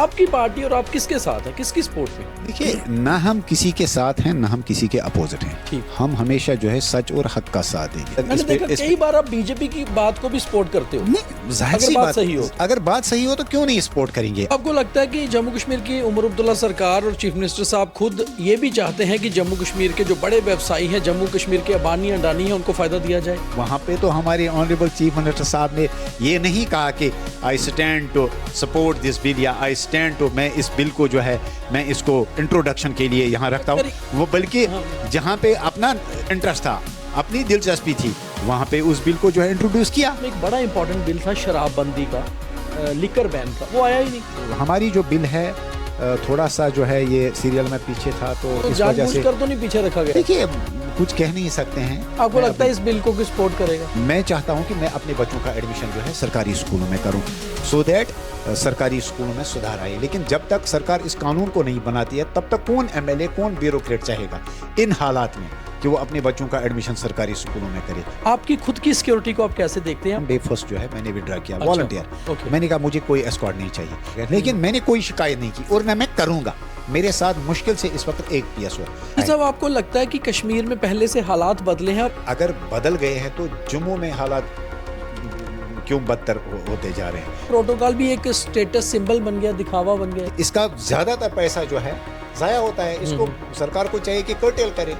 آپ کی پارٹی اور آپ کس کے ساتھ ہیں, کس کی سپورٹ میں؟ دیکھیے, نہ ہم کسی کے ساتھ ہیں نہ ہم کسی کے اپوزٹ ہیں. ہم ہمیشہ جو ہے سچ اور حق کا ساتھ دیں گے. میں نے دیکھا کئی بار آپ بی جے پی کی بات کو بھی سپورٹ کرتے ہو. نہیں, ظاہر سی بات صحیح ہو, اگر بات صحیح ہو تو کیوں نہیں سپورٹ کریں گے. آپ کو لگتا ہے کہ جموں کشمیر کی عمر عبداللہ سرکار اور چیف منسٹر صاحب خود یہ بھی چاہتے ہیں کہ جموں کشمیر کے جو بڑے ویوسائی ہیں, جموں کشمیر کے ابانی اڈانی ہیں, ان کو فائدہ دیا جائے؟ وہاں پہ تو ہمارے آنریبل چیف منسٹر صاحب نے یہ نہیں کہا کہ I stand to support this bill یا آئی اسٹینڈ ٹو, میں اس بل کو جو ہے میں اس کو انٹروڈکشن کے لیے یہاں رکھتا ہوں. وہ بلکہ جہاں پہ اپنا انٹرسٹ تھا, اپنی دلچسپی تھی, وہاں پہ اس بل کو جو ہے انٹروڈیوس کیا. ایک بڑا امپورٹنٹ بل تھا شراب بندی کا, لیکر بین کا, وہ آیا ہی نہیں. ہماری جو بل ہے تھوڑا سا جو ہے یہ سیریل میں پیچھے تھا, تو اس وجہ سے تو نہیں پیچھے رکھا گیا. دیکھیے, کچھ کہہ نہیں سکتے ہیں. آپ کو لگتا ہے اس بل کو کس سپورٹ کرے گا؟ میں چاہتا ہوں کہ میں اپنے بچوں کا ایڈمیشن جو ہے سرکاری اسکولوں میں کروں, سو دیٹ سرکاری اسکولوں میں سدھار آئے. لیکن جب تک سرکار اس قانون کو نہیں بناتی ہے تب تک کون ایم ایل اے, کون بیوروکریٹ چاہے گا ان حالات میں کہ وہ اپنے بچوں کا ایڈمیشن سرکاری اسکولوں میں کرے. آپ کی خود کی سیکیورٹی کو آپ کیسے دیکھتے ہیں؟ ڈے فرسٹ جو ہے میں نے وڈرا کیا والنٹیئر. میں نے کہا مجھے کوئی اسکواڈ نہیں چاہیے, لیکن میں نے کوئی شکایت نہیں کی اور نہ میں کروں گا. میرے ساتھ مشکل سے اس وقت ایک پی ایس او. صاحب, آپ کو لگتا ہے کہ کشمیر میں پہلے سے حالات بدلے ہیں؟ اگر بدل گئے ہیں تو جموں میں حالات کیوں بدتر ہوتے جا رہے ہیں؟ پروٹوکول بھی ایک اسٹیٹس سمبل بن گیا, دکھاوا بن گیا. اس کا زیادہ تر پیسہ جو ہے ضائع ہوتا ہے. اس کو سرکار کو چاہیے کہ کرٹیل کرے,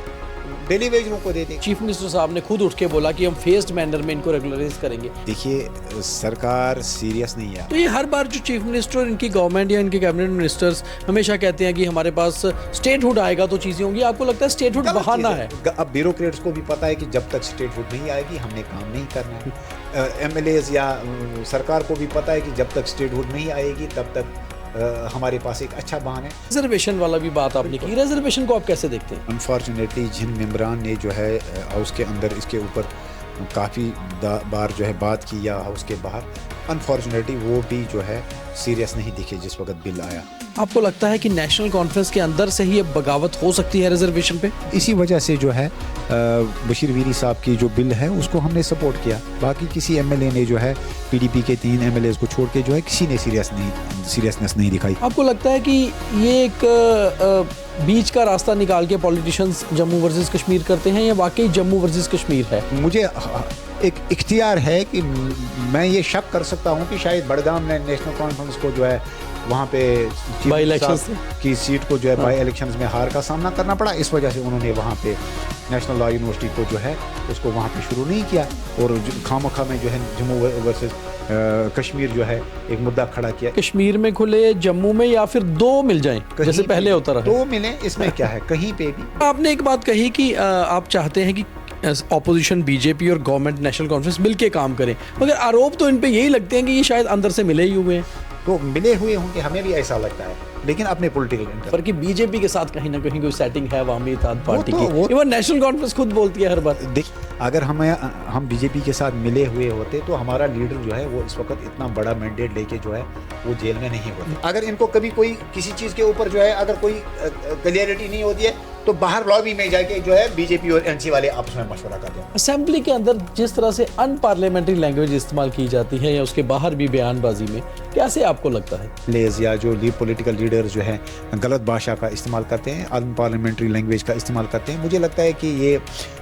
ڈیلی ویجروں کو دے دیں. چیف منسٹر صاحب نے خود اٹھ کے بولا کہ ہم فیزڈ مینر میں ان کو ریگولرائز کریں گے. دیکھیے, سرکار سیریس نہیں ہے. تو یہ ہر بار جو چیف منسٹر اور ان کی گورنمنٹ یا ان کے کیبنٹ منسٹرز ہمیشہ کہتے ہیں کہ ہمارے پاس اسٹیٹ ہوڈ آئے گا تو چیزیں ہوں گی. آپ کو لگتا ہے اسٹیٹ ہوڈ بہانہ ہے؟ اب بیوروکریٹس کو بھی پتا ہے کہ جب تک اسٹیٹ ہوڈ نہیں آئے گی ہم نے کام نہیں کرنا ہے. ایم ایل ایز یا سرکار کو بھی پتا ہے کہ جب تک اسٹیٹ ہوڈ نہیں آئے گی تب تک ہمارے پاس ایک اچھا بہانہ ہے. ریزرویشن والا بھی بات آپ نے کی, ریزرویشن کو آپ کیسے دیکھتے ہیں؟ انفارچونیٹلی جن ممبران نے جو ہے ہاؤس کے اندر اس کے اوپر کافی بار جو ہے بات کی یا ہاؤس کے باہر, انفارچونیٹلی وہ بھی جو ہے سیریس نہیں دکھے جس وقت بل آیا. آپ کو لگتا ہے کہ نیشنل کانفرنس کے اندر سے ہی اب بغاوت ہو سکتی ہے ریزرویشن پہ؟ اسی وجہ سے جو ہے بشیر ویری صاحب کی جو بل ہے اس کو ہم نے سپورٹ کیا. باقی کسی ایم ایل اے نے جو ہے پی ڈی پی کے 3 ایم ایل ایز کو چھوڑ کے جو ہے کسی نے سیریسنس نہیں دکھائی. آپ کو لگتا ہے کہ یہ ایک بیچ کا راستہ نکال کے پولیٹیشنز جموں ورسز کشمیر کرتے ہیں یا واقعی جموں ورسز کشمیر ہے؟ مجھے ایک اختیار ہے کہ میں یہ شک کر سکتا ہوں کہ شاید بڑگام نے نیشنل کانفرنس کو جو ہے وہاں پہ بائی الیکشنز کی سیٹ کو جو ہے بائی الیکشنز میں ہار کا سامنا کرنا پڑا, اس وجہ سے انہوں نے وہاں پہ نیشنل لا یونیورسٹی کو جو ہے اس کو وہاں پہ شروع نہیں کیا اور خامخواہ میں جو ہے جموں ورسز کشمیر جو ہے ایک مدعا کھڑا کیا. کشمیر میں کھلے, جموں میں, یا پھر 2 مل جائیں جیسے پہلے ہوتا رہا؟ 2 ملیں, اس میں کیا ہے, کہیں پہ بھی. آپ نے ایک بات کہی کہ آپ چاہتے ہیں کہ اپوزیشن بی جے پی اور گورنمنٹ نیشنل کانفرنس مل کے کام کریں, مگر آروپ تو ان پہ یہی لگتے ہیں کہ یہ شاید اندر سے ملے ہی ہوئے ہیں. تو ملے ہوئے ہوں کہ ہمیں بھی ایسا لگتا ہے, لیکن اپنے پولیٹیکل انٹرسٹ پر کہ بی جے پی کے ساتھ کہیں نہ کہیں کوئی سیٹنگ ہے عوامی اتحاد پارٹی کی. ایون نیشنل کانفرنس خود بولتی ہے ہر بار. دیکھ, اگر ہم بی جے پی کے ساتھ ملے ہوئے ہوتے تو ہمارا لیڈر جو ہے وہ اس وقت اتنا بڑا مینڈیٹ لے کے جو ہے وہ جیل میں نہیں ہوتا. اگر ان کو کبھی کوئی کسی چیز کے اوپر جو ہے اگر کوئی کلیئرٹی نہیں ہوتی ہے تو باہر لابی میں جا کے جو ہے بی جے پی اور این سی والے آپس میں مشورہ کرتے ہیں. اسمبلی کے اندر جس طرح سے ان پارلیمنٹری لینگویج استعمال کی جاتی ہے یا اس کے باہر بھی بیان بازی میں, کیسے آپ کو لگتا ہے لیز یا جو پولیٹیکل لیڈرز جو ہیں غلط بھاشا کا استعمال کرتے ہیں, ان پارلیمنٹری لینگویج کا استعمال کرتے ہیں, مجھے لگتا ہے کہ یہ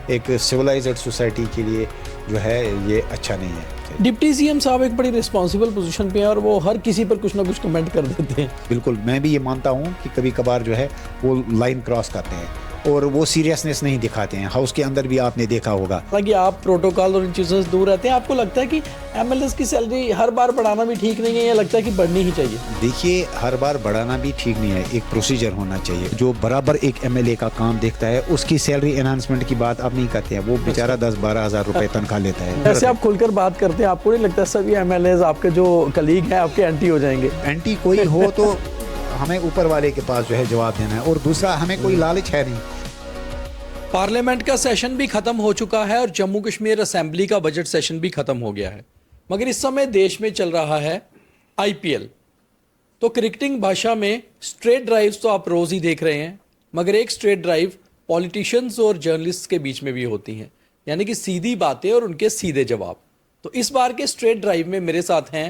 ایک سویلائزڈ سوسائٹی کے لیے جو ہے یہ اچھا نہیں ہے. ڈپٹی سی ایم صاحب ایک بڑی ریسپانسبل پوزیشن پہ ہیں اور وہ ہر کسی پر کچھ نہ کچھ کمنٹ کر دیتے ہیں. بالکل, میں بھی یہ مانتا ہوں کہ کبھی کبھار جو ہے وہ لائن کراس کرتے ہیں اور وہ سیریسنس نہیں دکھاتے ہیں. ہاؤس کے اندر بھی آپ نے دیکھا ہوگا. حالانکہ آپ پروٹوکول اور ان چیزوں سے دور رہتے ہیں, آپ کو لگتا ہے کہ ایم ایل ایز کی سیلری ہر بار بڑھانا بھی ٹھیک نہیں ہے یا لگتا ہے کہ بڑھنی ہی چاہیے؟ دیکھیے, ہر بار بڑھانا بھی ٹھیک نہیں ہے, ایک پروسیجر ہونا چاہیے. جو برابر ایک ایم ایل اے کا کام دیکھتا ہے اس کی سیلری انہانسمنٹ کی بات آپ نہیں کرتے ہیں, وہ بیچارہ 10-12 ہزار روپے تنخواہ لیتا ہے. ایسے آپ کھل کر بات کرتے ہیں, آپ کو نہیں لگتا سبھی ایم ایل ایز آپ کے جو کلیگ ہیں آپ کے اینٹی ہو جائیں گے؟ اینٹی کوئی ہو تو ہمیں اوپر والے کے پاس جو ہے جواب دینا ہے, اور دوسرا ہمیں کوئی لالچ ہے نہیں. پارلیمنٹ کا سیشن بھی ختم ہو چکا ہے اور جموں کشمیر اسمبلی کا بجٹ سیشن بھی ختم ہو گیا ہے, مگر اس سمے دیش میں چل رہا ہے آئی پی ایل. تو کرکٹنگ بھاشا میں اسٹریٹ ڈرائیوز تو آپ روز ہی دیکھ رہے ہیں, مگر ایک اسٹریٹ ڈرائیو پولیٹیشنز اور جرنلسٹ کے بیچ میں بھی ہوتی ہیں, یعنی کہ سیدھی باتیں اور ان کے سیدھے جواب. تو اس بار کے اسٹریٹ ڈرائیو میں میرے ساتھ ہیں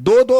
2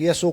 PSO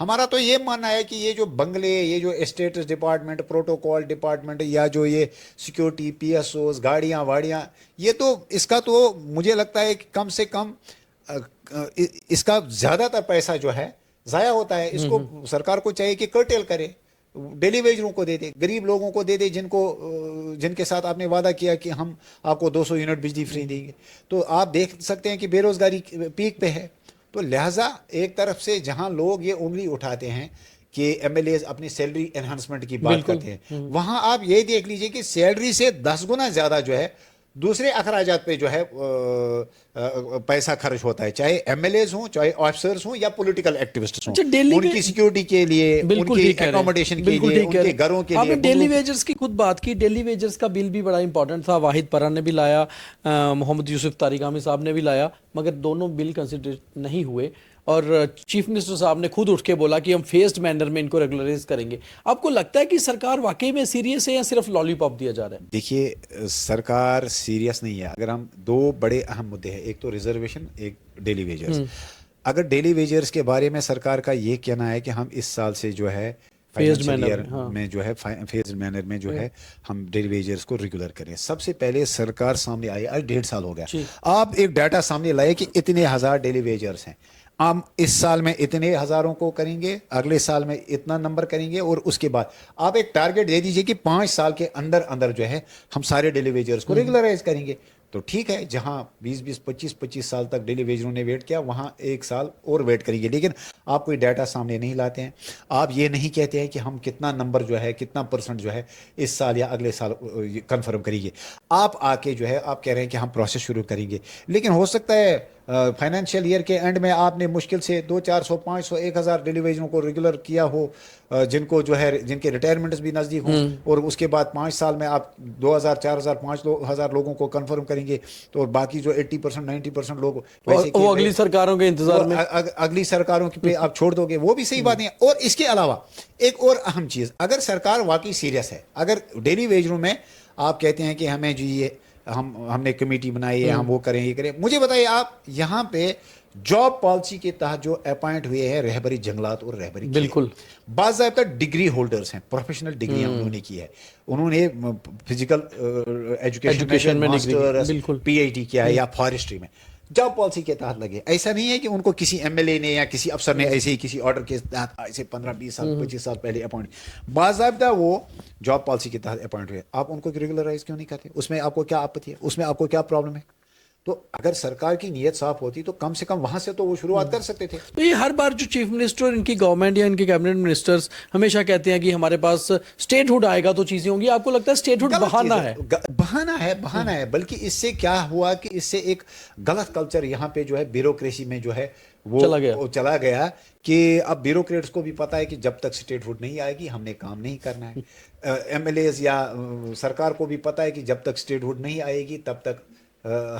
ہمارا تو یہ ماننا ہے کہ یہ جو بنگلے، یہ جو اسٹیٹس ڈپارٹمنٹ، پروٹوکول ڈپارٹمنٹ، یا جو یہ سیکیورٹی، پی ایس اوز، گاڑیاں واڑیاں، یہ تو اس کا تو مجھے لگتا ہے کہ کم سے کم اس کا زیادہ تر پیسہ جو ہے ضائع ہوتا ہے. اس کو سرکار کو چاہیے کہ کرٹیل کرے، ڈیلی ویجروں کو دے دے، غریب لوگوں کو دے دے، جن کے ساتھ آپ نے وعدہ کیا کہ ہم آپ کو 200 یونٹ بجلی فری دیں گے. تو آپ دیکھ سکتے ہیں کہ بے روزگاری پیک پہ ہے. تو لہٰذا ایک طرف سے جہاں لوگ یہ انگلی اٹھاتے ہیں کہ ایم ایل ایز اپنی سیلری انہانسمنٹ کی بات کرتے ہیں، وہاں آپ یہ دیکھ لیجئے کہ سیلری سے 10 گنا زیادہ جو ہے دوسرے اخراجات پہ جو ہے پیسہ خرچ ہوتا ہے، چاہے ایم ایل ایز ہوں، چاہے آفیسرز ہوں، یا پولیٹیکل ایکٹیوسٹس ہوں. ان کی سیکیورٹی کے لیے، ان کی اکوموڈیشن کے لیے، ان کے گھروں کے لیے. آپ نے ڈیلی ویجرز کی خود بات کی. ڈیلی ویجرز کا بل بھی بڑا امپورٹنٹ تھا. واحد پرا نے بھی لایا، محمد یوسف طارق حامد صاحب نے بھی لایا، مگر دونوں بل کنسیڈر نہیں ہوئے. اور چیف منسٹر صاحب نے خود اٹھ کے بولا کہ ہم فیزڈ مینر میں ان کو ریگولرائز کریں گے. آپ کو لگتا ہے کہ سرکار واقعی میں سیریس ہے یا صرف لالی پاپ دیا جا رہا ہے؟ دیکھیے، سرکار سیریس نہیں ہے. اگر ہم دو بڑے اہم مدعے ہیں، ایک تو ریزرویشن، ایک ڈیلی ویجرز. اگر ڈیلی ویجرز کے بارے میں سرکار کا یہ کہنا ہے کہ ہم اس سال سے جو ہے فائنینشیل ایئر میں جو ہے فیزڈ مینر میں جو ہے ہم ڈیلی ویجرز کو ریگولر کریں. سب سے پہلے سرکار سامنے آئی، آج 1.5 سال ہو گیا، آپ ایک ڈیٹا سامنے لائے کہ اتنے ہزار ڈیلی ویجرز ہیں، ہم اس سال میں اتنے ہزاروں کو کریں گے، اگلے سال میں اتنا نمبر کریں گے، اور اس کے بعد آپ ایک ٹارگیٹ دے دیجئے کہ 5 سال کے اندر اندر جو ہے ہم سارے ڈیلی ویجرز کو ریگولرائز کریں گے. تو ٹھیک ہے، جہاں 25 سال تک ڈیلی ویجروں نے ویٹ کیا، وہاں 1 سال اور ویٹ کریں گے. لیکن آپ کوئی ڈیٹا سامنے نہیں لاتے ہیں، آپ یہ نہیں کہتے ہیں کہ ہم کتنا نمبر جو ہے، کتنا پرسنٹ جو ہے اس سال یا اگلے سال کنفرم کریں گے. آپ آ کے جو ہے آپ کہہ رہے ہیں کہ ہم پروسیس شروع کریں گے، لیکن ہو سکتا ہے فائنینشیل ایئر کے اینڈ میں آپ نے مشکل سے 200-400 500 1000 ڈیلی ویجروں کو ریگولر کیا ہو، جن کو جو ہے، جن کے ریٹائرمنٹس بھی نزدیک ہوں، اور اس کے بعد 5 سال میں آپ 2000 4000 5000 لوگوں کو کنفرم کریں گے. تو باقی جو 80% 90% لوگ وہ اگلی سرکاروں کے انتظار میں، اگلی سرکاروں پہ آپ چھوڑ دو گے، وہ بھی صحیح بات نہیں ہے. اور اس کے علاوہ ایک اور اہم چیز، اگر سرکار واقعی سیریس ہے، اگر ڈیلی ویجروں میں آپ کہتے ہیں کہ ہمیں جو یہ ہم نے کمیٹی بنائی ہے، ہم وہ کریں، یہ کریں، مجھے بتائیے آپ یہاں پہ جاب پالیسی کے تحت جو اپائنٹ ہوئے ہیں رہبری جنگلات اور رہبری، بالکل باضابطہ ڈگری ہولڈرز ہیں، پروفیشنل ڈگریاں انہوں نے کی ہے، انہوں نے فزیکل ایجوکیشن میں ماسٹرز، پی ایچ ڈی کیا ہے، یا فارسٹری میں جاب پالیسی کے تحت لگے. ایسا نہیں ہے کہ ان کو کسی ایم ایل اے نے یا کسی افسر نے ایسے ہی کسی آرڈر کے تحت ایسے 15-20 سال 25 سال پہلے اپوائنٹ، باضابطہ وہ جاب پالیسی کے تحت اپوائنٹ ہوئے. آپ ان کو ریگولرائز کیوں نہیں کرتے؟ اس میں آپ کو کیا آپتی ہے؟ اس میں آپ کو کیا پرابلم ہے؟ تو اگر سرکار کی نیت صاف ہوتی تو کم سے کم وہاں سے تو وہ شروعات کر سکتے تھے. تو یہ ہر بار جو چیف منسٹر اور ان کی گورنمنٹ یا ان کے کیبنٹ منسٹرز ہمیشہ کہتے ہیں کہ ہمارے پاس اسٹیٹ ہوڈ آئے گا تو چیزیں ہوں گی. آپ کو لگتا ہے اسٹیٹ ہوڈ بہانہ ہے؟ بہانہ ہے، بلکہ اس سے کیا ہوا کہ اس سے ایک غلط کلچر یہاں پہ جو ہے بیوروکریسی میں جو ہے وہ چلا گیا کہ اب بیوروکریٹس کو بھی پتا ہے کہ جب تک اسٹیٹ ہوڈ نہیں آئے گی ہم نے کام نہیں کرنا ہے. ایم ایل ایز یا سرکار کو بھی پتا ہے کہ جب تک اسٹیٹ ہوڈ نہیں آئے گی تب تک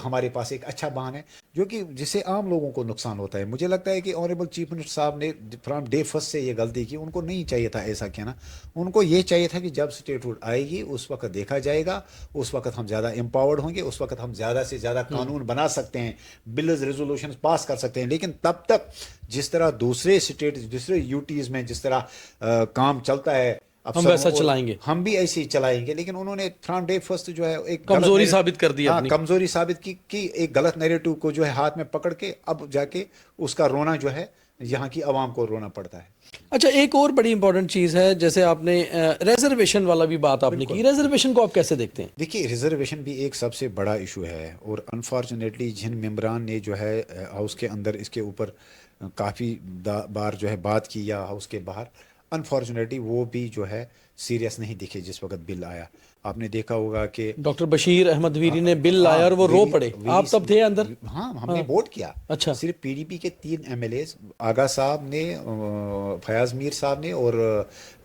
ہمارے پاس ایک اچھا بہانہ ہے، جو کہ جس سے عام لوگوں کو نقصان ہوتا ہے. مجھے لگتا ہے کہ آنریبل چیف منسٹر صاحب نے فرام ڈے فرسٹ سے یہ غلطی کی. ان کو نہیں چاہیے تھا ایسا کہنا، ان کو یہ چاہیے تھا کہ جب اسٹیٹ ہوڈ آئے گی اس وقت دیکھا جائے گا، اس وقت ہم زیادہ امپاورڈ ہوں گے، اس وقت ہم زیادہ سے زیادہ قانون بنا سکتے ہیں، بلز ریزولوشن پاس کر سکتے ہیں. لیکن تب تک جس طرح دوسرے اسٹیٹ، دوسرے یوٹیز میں جس طرح کام چلتا ہے، ہم ویسا چلائیں گے، ہم بھی ایسے ہی چلائیں گے. لیکن انہوں نے فرام ڈے فرسٹ جو ہے ایک کمزوری ثابت کر دی، کمزوری ثابت کی ایک غلط نیریٹو کو جو ہے ہاتھ میں پکڑ کے اب جا کے اس کا رونا جو ہے یہاں کی عوام کو رونا پڑتا ہے. اچھا، ایک اور بڑی امپورٹنٹ چیز ہے، جیسے آپ نے ریزرویشن والا بھی بات آپ نے کی. ریزرویشن کو آپ کیسے دیکھتے ہیں؟ دیکھیے، ریزرویشن بھی ایک سب سے بڑا ایشو ہے، اور انفارچونیٹلی جن ممبران نے جو ہے ہاؤس کے اندر اس کے اوپر کافی بار جو ہے بات کی یا ہاؤس کے باہر، انفارچونیٹلی وہ بھی جو ہے سیریس نہیں دکھے. جس وقت بل آیا آپ نے دیکھا ہوگا کہ ڈاکٹر بشیر احمد ویری نے بل لایا اور وہ رو پڑے. آپ تب تھے اندر؟ ہاں، ہم نے ووٹ کیا. اچھا، صرف پی ڈی پی کے 3 ایم ایل ایز، آغا صاحب نے، فیاض میر صاحب نے اور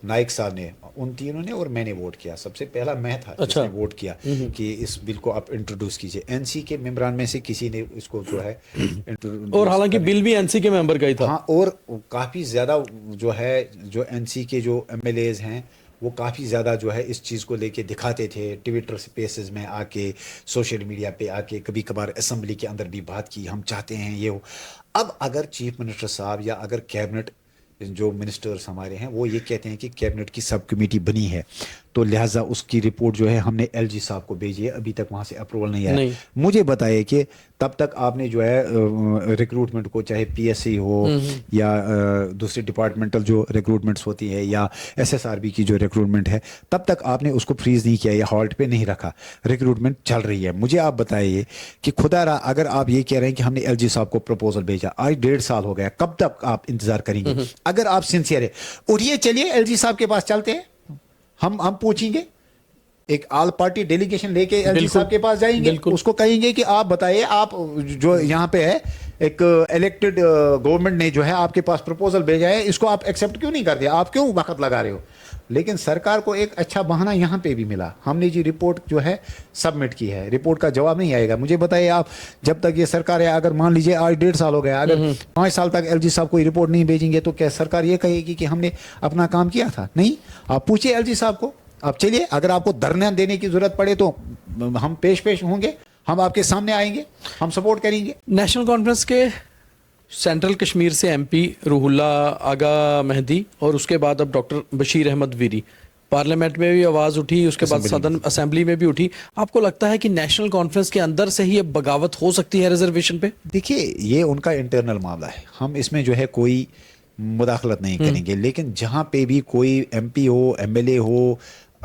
نائک صاحب نے، ان تینوں نے، اور میں نے ووٹ کیا. سب سے پہلا میں تھا جس نے ووٹ کیا کہ اس بل کو آپ انٹروڈیوس کیجئے. این سی کے ممبران میں سے کسی نے اس کو جو ہے، اور حالانکہ بل بھی این سی کے ممبر کا ہی تھا. ہاں، اور کافی زیادہ جو ہے جو این سی کے جو ایم ایل ایز ہیں وہ کافی زیادہ جو ہے اس چیز کو لے کے دکھاتے تھے، ٹویٹر سپیسز میں آ کے، سوشل میڈیا پہ آ کے، کبھی کبھار اسمبلی کے اندر بھی بات کی، ہم چاہتے ہیں یہ ہو. اب اگر چیف منسٹر صاحب یا اگر کیبنٹ جو منسٹرز ہمارے ہیں وہ یہ کہتے ہیں کہ کیبنٹ کی سب کمیٹی بنی ہے تو لہٰذا اس کی رپورٹ جو ہے ہم نے ایل جی صاحب کو بھیجی ہے, ابھی تک وہاں سے اپروول نہیں آیا. مجھے بتائیے کہ تب تک آپ نے جو ہے ریکروٹمنٹ کو, چاہے پی ایس سی ہو یا دوسری ڈپارٹمنٹل جو ریکروٹمنٹس ہوتی ہے یا ایس ایس آر بی کی جو ریکروٹمنٹ ہے, تب تک آپ نے اس کو فریز نہیں کیا یا ہالٹ پہ نہیں رکھا, ریکروٹمنٹ چل رہی ہے. مجھے آپ بتائیے کہ خدا را اگر آپ یہ کہہ رہے ہیں کہ ہم نے ایل جی صاحب کو پروپوزل بھیجا, آج 1.5 سال ہو گیا, کب تک آپ انتظار کریں گے؟ اگر آپ سنسیئر ہے اٹھیے چلیے ایل جی صاحب کے پاس چلتے ہیں, ہم پوچھیں گے, ایک آل پارٹی ڈیلیگیشن لے کے ایل جی صاحب کے پاس جائیں گے, اس کو کہیں گے کہ آپ بتائیے, آپ جو یہاں پہ ہے ایک الیکٹڈ گورنمنٹ نے جو ہے آپ کے پاس پروپوزل بھیجا ہے, اس کو آپ ایکسیپٹ کیوں نہیں کرتے, آپ کیوں وقت لگا رہے ہو؟ لیکن سرکار کو ایک اچھا بہانہ یہاں پہ بھی ملا, ہم نے جی رپورٹ جو ہے سبمٹ کی ہے, رپورٹ کا جواب نہیں آئے گا. مجھے بتائیے آپ, جب تک یہ سرکار ہے, اگر مان لیجیے آج 1.5 سال ہو گیا, اگر 5 سال تک ایل جی صاحب کوئی رپورٹ نہیں بھیجیں گے تو کیا سرکار یہ کہے گی کہ ہم نے اپنا کام کیا تھا؟ نہیں. آپ پوچھیے ایل جی صاحب کو, آپ چلیے, اگر آپ کو دھرنا دینے کی ضرورت پڑے تو ہم پیش ہوں گے, ہم آپ کے سامنے آئیں گے, ہم سپورٹ کریں گے. نیشنل کانفرنس کے سینٹرل کشمیر سے ایم پی روح اللہ آغا مہدی اور اس کے بعد اب ڈاکٹر بشیر احمد ویری, پارلیمنٹ میں بھی آواز اٹھی, اس کے بعد صدر اسمبلی میں بھی اٹھی. آپ کو لگتا ہے کہ نیشنل کانفرنس کے اندر سے ہی اب بغاوت ہو سکتی ہے ریزرویشن پہ؟ دیکھیے یہ ان کا انٹرنل معاملہ ہے, ہم اس میں جو ہے کوئی مداخلت نہیں کریں گے, لیکن جہاں پہ بھی کوئی ایم پی ہو, ایم ایل اے ہو,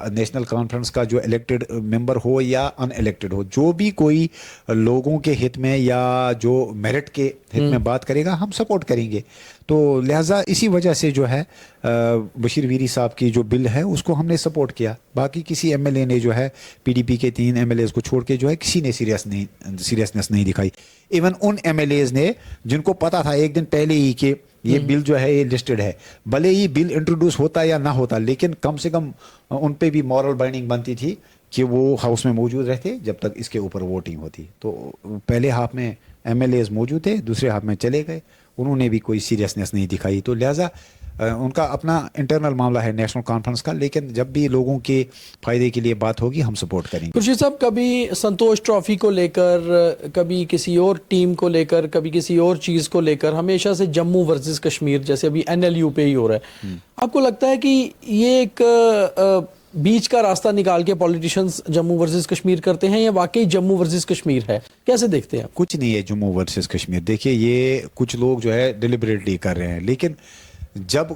نیشنل کانفرنس کا جو الیکٹڈ ممبر ہو یا ان الیکٹڈ ہو, جو بھی کوئی لوگوں کے ہت میں یا جو میرٹ کے ہت میں بات کرے گا, ہم سپورٹ کریں گے. تو لہٰذا اسی وجہ سے جو ہے بشیر ویری صاحب کی جو بل ہے اس کو ہم نے سپورٹ کیا. باقی کسی ایم ایل اے نے جو ہے پی ڈی پی کے 3 ایم ایل ایز کو چھوڑ کے جو ہے کسی نے سیریسنس نہیں دکھائی. ایون ان ایم ایل ایز نے جن کو پتا تھا ایک دن پہلے ہی کہ یہ بل جو ہے یہ لسٹڈ ہے, بھلے ہی بل انٹروڈیوس ہوتا یا نہ ہوتا, لیکن کم سے کم ان پہ بھی مورل بائنڈنگ بنتی تھی کہ وہ ہاؤس میں موجود رہتے جب تک اس کے اوپر ووٹنگ ہوتی. تو پہلے ہاف میں ایم ایل ایز موجود تھے, دوسرے ہاف میں چلے گئے, انہوں نے بھی کوئی سیریسنس نہیں دکھائی. تو لہٰذا ان کا اپنا انٹرنل معاملہ ہے نیشنل کانفرنس کا, لیکن جب بھی لوگوں کے فائدے کے لیے بات ہوگی ہم سپورٹ کریں گے. خورشید صاحب, کبھی سنتوش ٹرافی کو لے کر, کبھی کسی اور ٹیم کو لے کر, کبھی کسی اور چیز کو لے کر, ہمیشہ سے جموں ورسز کشمیر جیسے ابھی این ایل یو پہ ہی ہو رہا ہے. آپ کو لگتا ہے کہ یہ ایک بیچ کا راستہ نکال کے پولیٹیشنز جموں ورسز کشمیر کرتے ہیں یا واقعی جموں ورسز کشمیر ہے؟ کیسے دیکھتے ہیں آپ؟ کچھ نہیں ہے جموں ورسز کشمیر. دیکھیے یہ کچھ لوگ جو ہے ڈیلیبریٹلی کر رہے ہیں, لیکن جب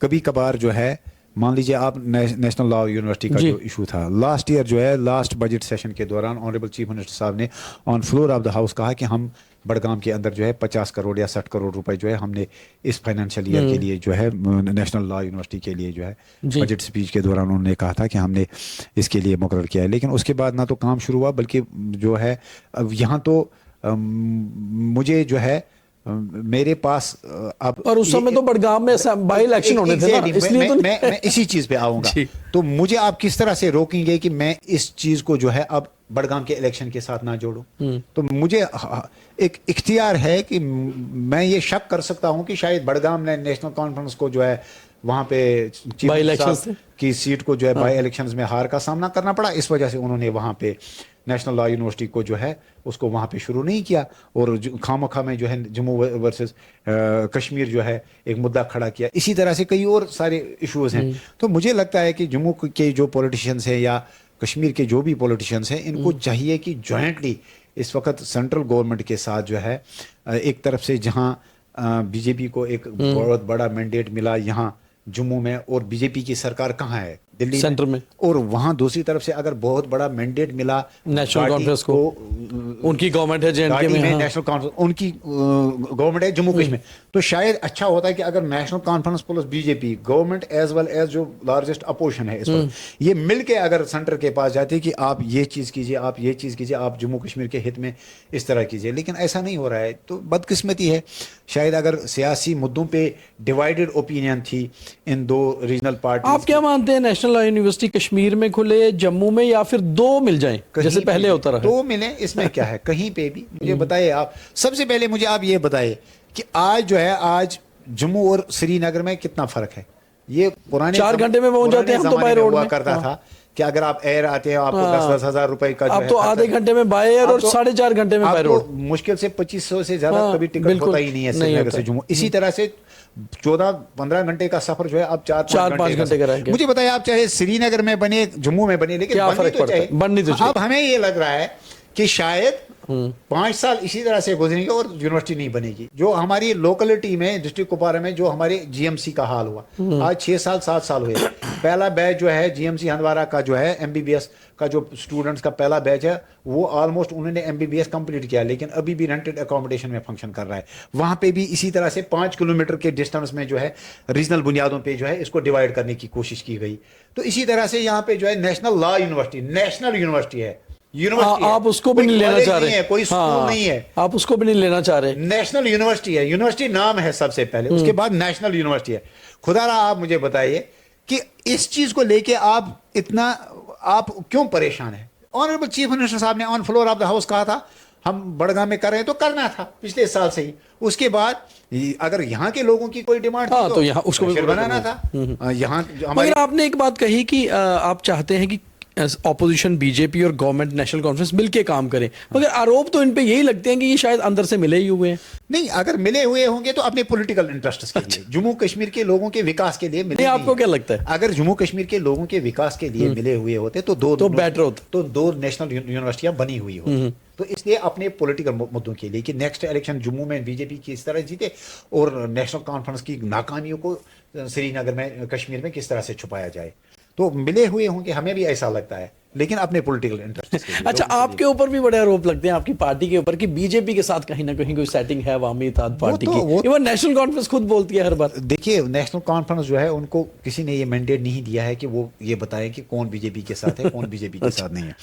کبھی کبھار جو ہے, مان لیجیے آپ نیشنل لا یونیورسٹی کا جو ایشو تھا لاسٹ ایئر جو ہے, لاسٹ بجٹ سیشن کے دوران آنریبل چیف منسٹر صاحب نے on floor of the house کہا کہ ہم بڑگام کے اندر جو ہے 50 کروڑ یا 60 کروڑ روپے جو ہے ہم نے اس فائنینشیل ایئر کے لیے جو ہے نیشنل لا یونیورسٹی کے لیے جو ہے بجٹ سپیچ کے دوران انہوں نے کہا تھا کہ ہم نے اس کے لیے مقرر کیا ہے. لیکن اس کے بعد نہ تو کام شروع ہوا, بلکہ جو ہے یہاں تو مجھے جو ہے میرے پاس اب, اور اس سمے تو بڑگام میں بائی الیکشن ہونے تھے نا, اس لیے میں اسی چیز پہ آؤں گا. تو مجھے آپ کس طرح سے روکیں گے کہ میں اس چیز کو جو ہے اب بڑگام کے الیکشن کے ساتھ نہ جوڑوں؟ تو مجھے ایک اختیار ہے کہ میں یہ شک کر سکتا ہوں کہ شاید بڑگام نے نیشنل کانفرنس کو جو ہے وہاں پہ چیف منسٹر کی سیٹ کو جو ہے بائی الیکشنز میں ہار کا سامنا کرنا پڑا, اس وجہ سے انہوں نے وہاں پہ نیشنل لا یونیورسٹی کو جو ہے اس کو وہاں پہ شروع نہیں کیا, اور خامخواہ میں جو ہے جموں ورسز کشمیر جو ہے ایک مدعا کھڑا کیا. اسی طرح سے کئی اور سارے ایشوز ہیں. تو مجھے لگتا ہے کہ جموں کے جو پولیٹیشینس ہیں یا کشمیر کے جو بھی پولیٹیشینس ہیں, ان کو چاہیے کہ جوائنٹلی اس وقت سینٹرل گورنمنٹ کے ساتھ جو ہے ایک طرف سے جہاں بی جے پی کو ایک بہت بڑا مینڈیٹ ملا یہاں جموں میں, اور بی جے پی کی سرکار کہاں ہے؟ دلی سینٹر میں, اور وہاں دوسری طرف سے اگر بہت بڑا مینڈیٹ ملا نیشنل کانفرنس کو, ان کی گورنمنٹ ہے جے اینڈ کے میں, نیشنل کانفرنس ان کی گورنمنٹ ہے جموں کشمیر, تو شاید اچھا ہوتا ہے کہ اگر National Conference plus B J P government as well as جو لارجسٹ اپوزیشن ہے اس وقت, یہ مل کے اگر سینٹر کے پاس جاتے کہ آپ یہ چیز کیجیے, آپ یہ چیز کیجیے, آپ جموں کشمیر کے ہت میں اس طرح کیجیے. لیکن ایسا نہیں ہو رہا ہے, تو بدقسمتی ہے. شاید اگر سیاسی مدوں پہ ڈیوائیڈڈ اوپینین تھی ان دو ریجنل پارٹیز. آپ کیا مانتے ہیں, نیشنل لا یونیورسٹی کشمیر میں کھلے, جموں میں, یا پھر دو مل جائیں جیسے پہلے ہوتا رہا؟ دو ملیں, اس میں کیا ہے, کہیں پہ بھی. مجھے بتائیے آپ, سب سے پہلے مجھے آپ یہ بتائیے کہ آج جو ہے آج جموں اور سری نگر میں کتنا فرق ہے. یہ پرانے 4 گھنٹے میں پہنچ جاتے ہیں ہم تو بائی روڈ میں. کرتا تھا کہ اگر آپ ایئر آتے ہیں آپ کو 10-10 ہزار روپے کا آپ تو آدھے گھنٹے میں بائی ایئر اور 4.5 گھنٹے میں بائی روڈ، مشکل سے 2500 سے زیادہ کبھی ٹکٹ ہوتا ہی نہیں ہے سری نگر سے جموں. اسی طرح سے 14-15 گھنٹے کا سفر جو ہے اب 4-5 گھنٹے کا رہے گا. مجھے بتائیے آپ چاہے سری نگر میں بنے جموں میں بنے، لیکن بننی تو چاہیے. اب ہمیں یہ لگ رہا ہے کہ شاید 5 سال اسی طرح سے گزریں گے اور یونیورسٹی نہیں بنے گی. جو ہماری لوکلٹی میں ڈسٹرکٹ کپوارہ میں جو ہمارے جی ایم سی کا حال ہوا، آج 6-7 سال ہوئے. پہلا بیچ جو ہے جی ایم سی ہندوارہ کا جو ہے ایم بی بی ایس کا جو اسٹوڈنٹس کا پہلا بیچ ہے وہ آلموسٹ انہوں نے M B B S complete کیا، لیکن ابھی بھی رینٹڈ اکوموڈیشن میں فنکشن کر رہا ہے. وہاں پہ بھی اسی طرح سے 5 کلومیٹر کے ڈسٹینس میں جو ہے ریجنل بنیادوں پہ جو ہے اس کو ڈیوائڈ کرنے کی کوشش کی گئی. تو اسی طرح سے یہاں پہ جو ہے national law university, national university ہے، آپ اس کو بھی نہیں لینا چاہ رہے، کوئی اسکول نہیں ہے، آپ اس کو بھی نہیں لینا چاہ رہے. نیشنل یونیورسٹی ہے، یونیورسٹی نام ہے سب سے پہلے، اس کے بعد نیشنل یونیورسٹی ہے. خدا رہا آپ مجھے بتائیے کہ اس چیز کو لے کے آپ کیوں پریشان ہیں؟ آنریبل چیف منسٹر صاحب نے on floor of the house کہا تھا ہم بڑگام میں کر رہے ہیں، تو کرنا تھا پچھلے سال سے ہی. اس کے بعد اگر یہاں کے لوگوں کی کوئی ڈیمانڈ تھی تو یہاں اس کو بنانا تھا. یہاں مگر آپ نے ایک بات کہی کہ آپ چاہتے ہیں کہ اپوزیشن بی جے پی اور گورنمنٹ نیشنل کانفرنس مل کے کام کریں، مگر آروپ تو ان پہ یہی لگتے ہیں کہ یہ شاید اندر سے ملے ہی ہوئے ہیں. نہیں، اگر ملے ہوئے ہوں گے تو اپنے پولیٹیکل انٹرسٹ کے لیے، جموں کشمیر کے لوگوں کے وکاس کے لیے ملے. آپ کو کیا لگتا ہے اگر جموں کشمیر کے لوگوں کے وکاس کے لیے ملے ہوئے ہوتے تو بیٹر ہوتا، تو 2 نیشنل یونیورسٹیاں بنی ہوئی ہوتی. تو اس لیے اپنے پولیٹیکل مدوں کے لیے کہ نیکسٹ الیکشن جموں میں بی جے پی کس طرح جیتے اور نیشنل کانفرنس کی ناکامیوں کو سری نگر میں کشمیر میں کس طرح سے چھپایا جائے، تو ملے ہوئے ہوں گے، ہمیں بھی ایسا لگتا ہے، لیکن اپنے پولیٹیکل انٹرسٹ کے لیے. اچھا، آپ کے اوپر بھی بڑے آروپ لگتے ہیں، آپ کی پارٹی کے اوپر، کہ بی جے پی کے ساتھ کہیں نہ کہیں کوئی سیٹنگ ہے عوامی اتحاد پارٹی کی. وہ نیشنل کانفرنس خود بولتی ہے ہر بار. دیکھیے، نیشنل کانفرنس جو ہے ان کو کسی نے یہ مینڈیٹ نہیں دیا ہے کہ وہ یہ بتائیں کہ کون بی جے پی کے ساتھ ہے، کون بی جے پی کے ساتھ نہیں ہے.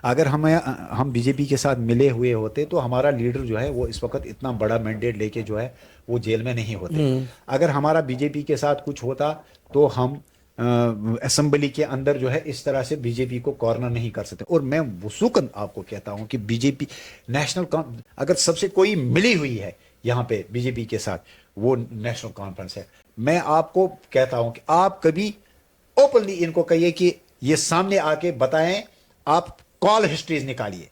اگر ہم بی جے پی کے ساتھ ملے ہوئے ہوتے تو ہمارا لیڈر جو ہے وہ اس وقت اتنا بڑا مینڈیٹ لے کے جو ہے وہ جیل میں نہیں ہوتے. اگر ہمارا بی جے پی کے ساتھ کچھ ہوتا تو ہم اسمبلی کے اندر جو ہے اس طرح سے بی جے پی کو کارنر نہیں کر سکتے. اور میں وثوقاً آپ کو کہتا ہوں کہ بی جے پی اگر سب سے کوئی ملی ہوئی ہے یہاں پہ بی جے پی کے ساتھ وہ نیشنل کانفرنس ہے. میں آپ کو کہتا ہوں کہ آپ کبھی اوپنلی ان کو کہیے کہ یہ سامنے آ کے بتائیں، آپ کال ہسٹریز نکالیے،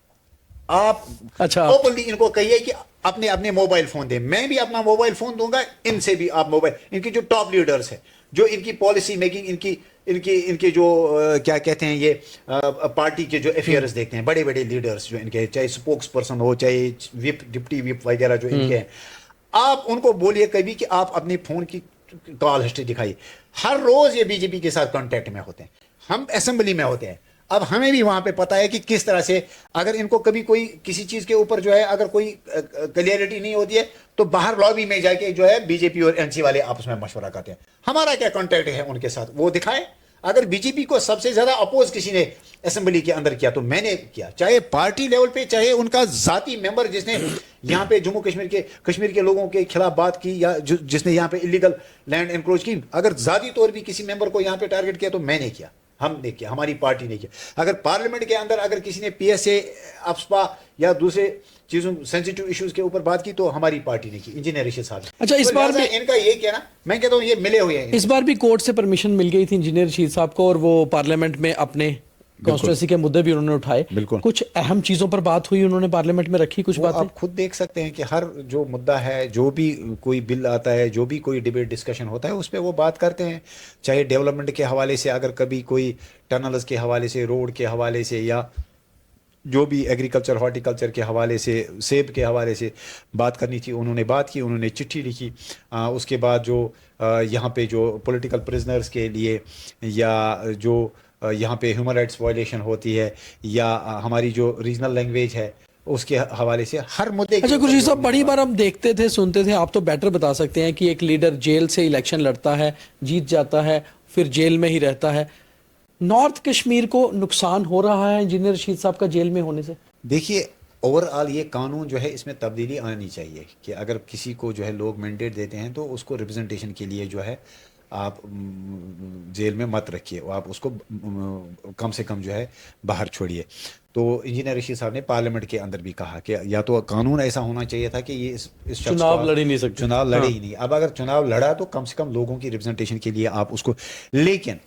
آپ اوپنلی ان کو کہیے کہ اپنے موبائل فون دیں. میں بھی اپنا موبائل فون دوں گا، ان سے بھی آپ موبائل، ان کی جو ٹاپ لیڈرز ہیں، جو ان کی پالیسی میکنگ، ان کے جو کیا کہتے ہیں یہ پارٹی کے جو افیئرز دیکھتے ہیں، بڑے بڑے لیڈرز جو ان کے، چاہے سپوکس پرسن ہو، چاہے وپ، ڈپٹی وپ وغیرہ جو ان کے ہیں، آپ ان کو بولیے کبھی کہ آپ اپنے فون کی کال ہسٹری دکھائیے. ہر روز یہ بی جے پی کے ساتھ کانٹیکٹ میں ہوتے ہیں، ہم اسمبلی میں ہوتے ہیں. اب ہمیں بھی وہاں پہ پتہ ہے کہ کس طرح سے اگر ان کو کبھی کوئی کسی چیز کے اوپر جو ہے اگر کوئی کلیئرٹی نہیں ہوتی ہے تو باہر لابی میں جا کے جو ہے بی جے پی اور این سی والے آپس میں مشورہ کرتے ہیں. ہمارا کیا کانٹیکٹ ہے ان کے ساتھ، وہ دکھائے. اگر بی جے پی کو سب سے زیادہ اپوز کسی نے اسمبلی کے اندر کیا تو میں نے کیا، چاہے پارٹی لیول پہ، چاہے ان کا ذاتی ممبر جس نے یہاں پہ جموں کشمیر کے لوگوں کے خلاف بات کی، یا جس نے یہاں پہ الیگل لینڈ انکروچ کی، اگر ذاتی طور بھی کسی ممبر کو یہاں پہ ٹارگٹ کیا تو میں نے کیا، ہم نے کیا، ہماری پارٹی نے کیا. اگر پارلیمنٹ کے اندر اگر کسی نے پی ایس اے، افسپا یا دوسرے چیزوں سینسیٹیو ایشوز کے اوپر بات کی تو ہماری پارٹی نے کی، انجینئر رشید صاحب. اچھا، اس بار بھی ان کا یہ کہنا، میں کہتا ہوں یہ ملے ہوئے ہیں. اس بار بھی کورٹ سے پرمیشن مل گئی تھی انجینئر رشید صاحب کو، اور وہ پارلیمنٹ میں اپنے کانسٹیٹوئنسی کے مدعے بھی انہوں نے اٹھائے. بالکل، کچھ اہم چیزوں پر بات ہوئی، انہوں نے پارلیمنٹ میں رکھی کچھ باتیں. آپ خود دیکھ سکتے ہیں کہ ہر جو مدعا ہے، جو بھی کوئی بل آتا ہے، جو بھی کوئی ڈیبیٹ ڈسکشن ہوتا ہے، اس پہ وہ بات کرتے ہیں. چاہے ڈیولپمنٹ کے حوالے سے، اگر کبھی کوئی ٹنلز کے حوالے سے، روڈ کے حوالے سے، یا جو بھی ایگریکلچر ہارٹیکلچر کے حوالے سے، سیب کے حوالے سے بات کرنی تھی، انہوں نے بات کی، انہوں نے چٹھی لکھی. اس کے بعد جو یہاں پہ جو پولیٹیکل پرزنرز کے لیے، یا جو یہاں پہ ہیومن رائٹس وائلیشن ہوتی ہے، یا ہماری جو ریجنل لینگویج ہے، اس کے حوالے سے ہر مدعے. اچھا خورشید صاحب، بڑی بار ہم دیکھتے تھے، سنتے تھے، آپ تو بیٹر بتا سکتے ہیں، کہ ایک لیڈر جیل سے الیکشن لڑتا ہے، جیت جاتا ہے، پھر جیل میں ہی رہتا ہے. نارتھ کشمیر کو نقصان ہو رہا ہے انجینئر رشید صاحب کا جیل میں ہونے سے؟ دیکھیے، اوور آل یہ قانون جو ہے اس میں تبدیلی آنی چاہیے کہ اگر کسی کو جو ہے لوگ مینڈیٹ دیتے ہیں تو اس کو ریپرزنٹیشن کے لیے جو ہے آپ جیل میں مت رکھیے، آپ اس کو کم سے کم جو ہے باہر چھوڑیے. تو انجینئر رشید صاحب نے پارلیمنٹ کے اندر بھی کہا کہ یا تو قانون ایسا ہونا چاہیے تھا کہ یہ اس شخص چناو لڑ ہی نہیں سکتے، چناو لڑے ہی نہیں. اب اگر چناو لڑا تو کم سے کم لوگوں کی ریپرزنٹیشن کے لیے آپ اس کو، لیکن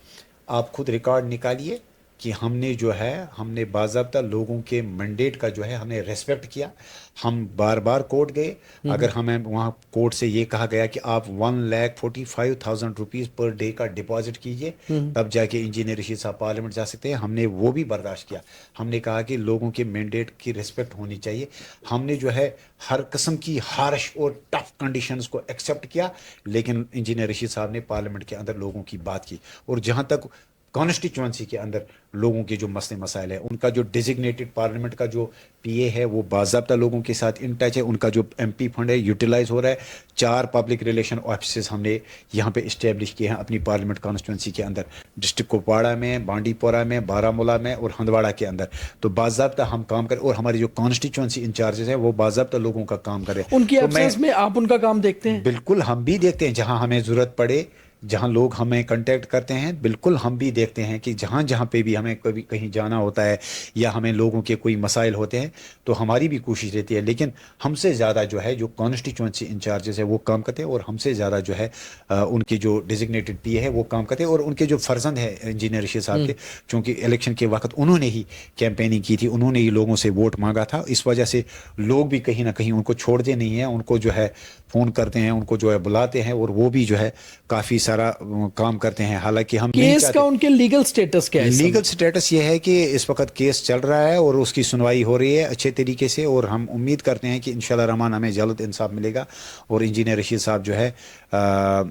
آپ خود ریکارڈ نکالیے کہ ہم نے جو ہے ہم نے باضابطہ لوگوں کے منڈیٹ کا جو ہے ہم نے ریسپیکٹ کیا. ہم بار بار کورٹ گئے. اگر ہمیں وہاں کورٹ سے یہ کہا گیا کہ آپ 1,45,000 روپیز پر ڈے کا ڈپازٹ کیجئے تب جا کے انجینئر رشید صاحب پارلیمنٹ جا سکتے ہیں, ہم نے وہ بھی برداشت کیا. ہم نے کہا کہ لوگوں کے مینڈیٹ کی ریسپیکٹ ہونی چاہیے. ہم نے جو ہے ہر قسم کی ہارش اور ٹف کنڈیشنز کو ایکسیپٹ کیا, لیکن انجینئر رشید صاحب نے پارلیمنٹ کے اندر لوگوں کی بات کی. اور جہاں تک کانسٹیچوئنسی کے اندر لوگوں کے جو مسئلے مسائل ہیں, ان کا جو ڈیزگنیٹڈ پارلیمنٹ کا جو پی اے ہے وہ باضابطہ لوگوں کے ساتھ ان ٹچ ہے. ان کا جو ایم پی فنڈ ہے یوٹیلائز ہو رہا ہے. 4 پبلک ریلیشن آفیسز ہم نے یہاں پہ اسٹیبلش کیے ہیں اپنی پارلیمنٹ کانسٹیچوئنسی کے اندر, ڈسٹرکٹ کپواڑہ میں, بانڈی پورہ میں, بارہمولہ میں اور ہندواڑہ کے اندر. تو باضابطہ ہم کام کریں اور ہماری جو کانسٹیچوئنسی انچارجز ہیں وہ باضابطہ لوگوں کا کام کریں. ان کی ایبسنس میں آپ ان کا کام دیکھتے ہیں؟ بالکل ہم بھی دیکھتے ہیں, جہاں ہمیں ضرورت پڑے, جہاں لوگ ہمیں کنٹیکٹ کرتے ہیں, بالکل ہم بھی دیکھتے ہیں کہ جہاں جہاں پہ بھی ہمیں کبھی کہیں جانا ہوتا ہے یا ہمیں لوگوں کے کوئی مسائل ہوتے ہیں تو ہماری بھی کوشش رہتی ہے. لیکن ہم سے زیادہ جو ہے جو کانسٹیچوئنسی انچارجز ہے وہ کام کرتے ہیں, اور ہم سے زیادہ جو ہے ان کی جو ڈیزگنیٹڈ پی اے ہے وہ کام کرتے ہیں. اور ان کے جو فرزند ہے انجینئر رشید صاحب کے, چونکہ الیکشن کے وقت انہوں نے ہی کیمپیننگ کی تھی, انہوں نے ہی لوگوں سے ووٹ مانگا تھا, اس وجہ سے لوگ بھی کہیں نہ کہیں ان کو چھوڑتے نہیں ہیں, ان کو جو ہے فون کرتے ہیں, ان کو جو ہے بلاتے ہیں, اور وہ بھی جو ہے کافی سارا کام کرتے ہیں. حالانکہ ہم کیس کا ان کے لیگل سٹیٹس کیا ہے؟ لیگل سٹیٹس یہ ہے کہ اس وقت کیس چل رہا ہے اور اس کی سنوائی ہو رہی ہے اچھے طریقے سے, اور ہم امید کرتے ہیں کہ انشاءاللہ الرحمن ہمیں جلد انصاف ملے گا اور انجینئر رشید صاحب جو ہے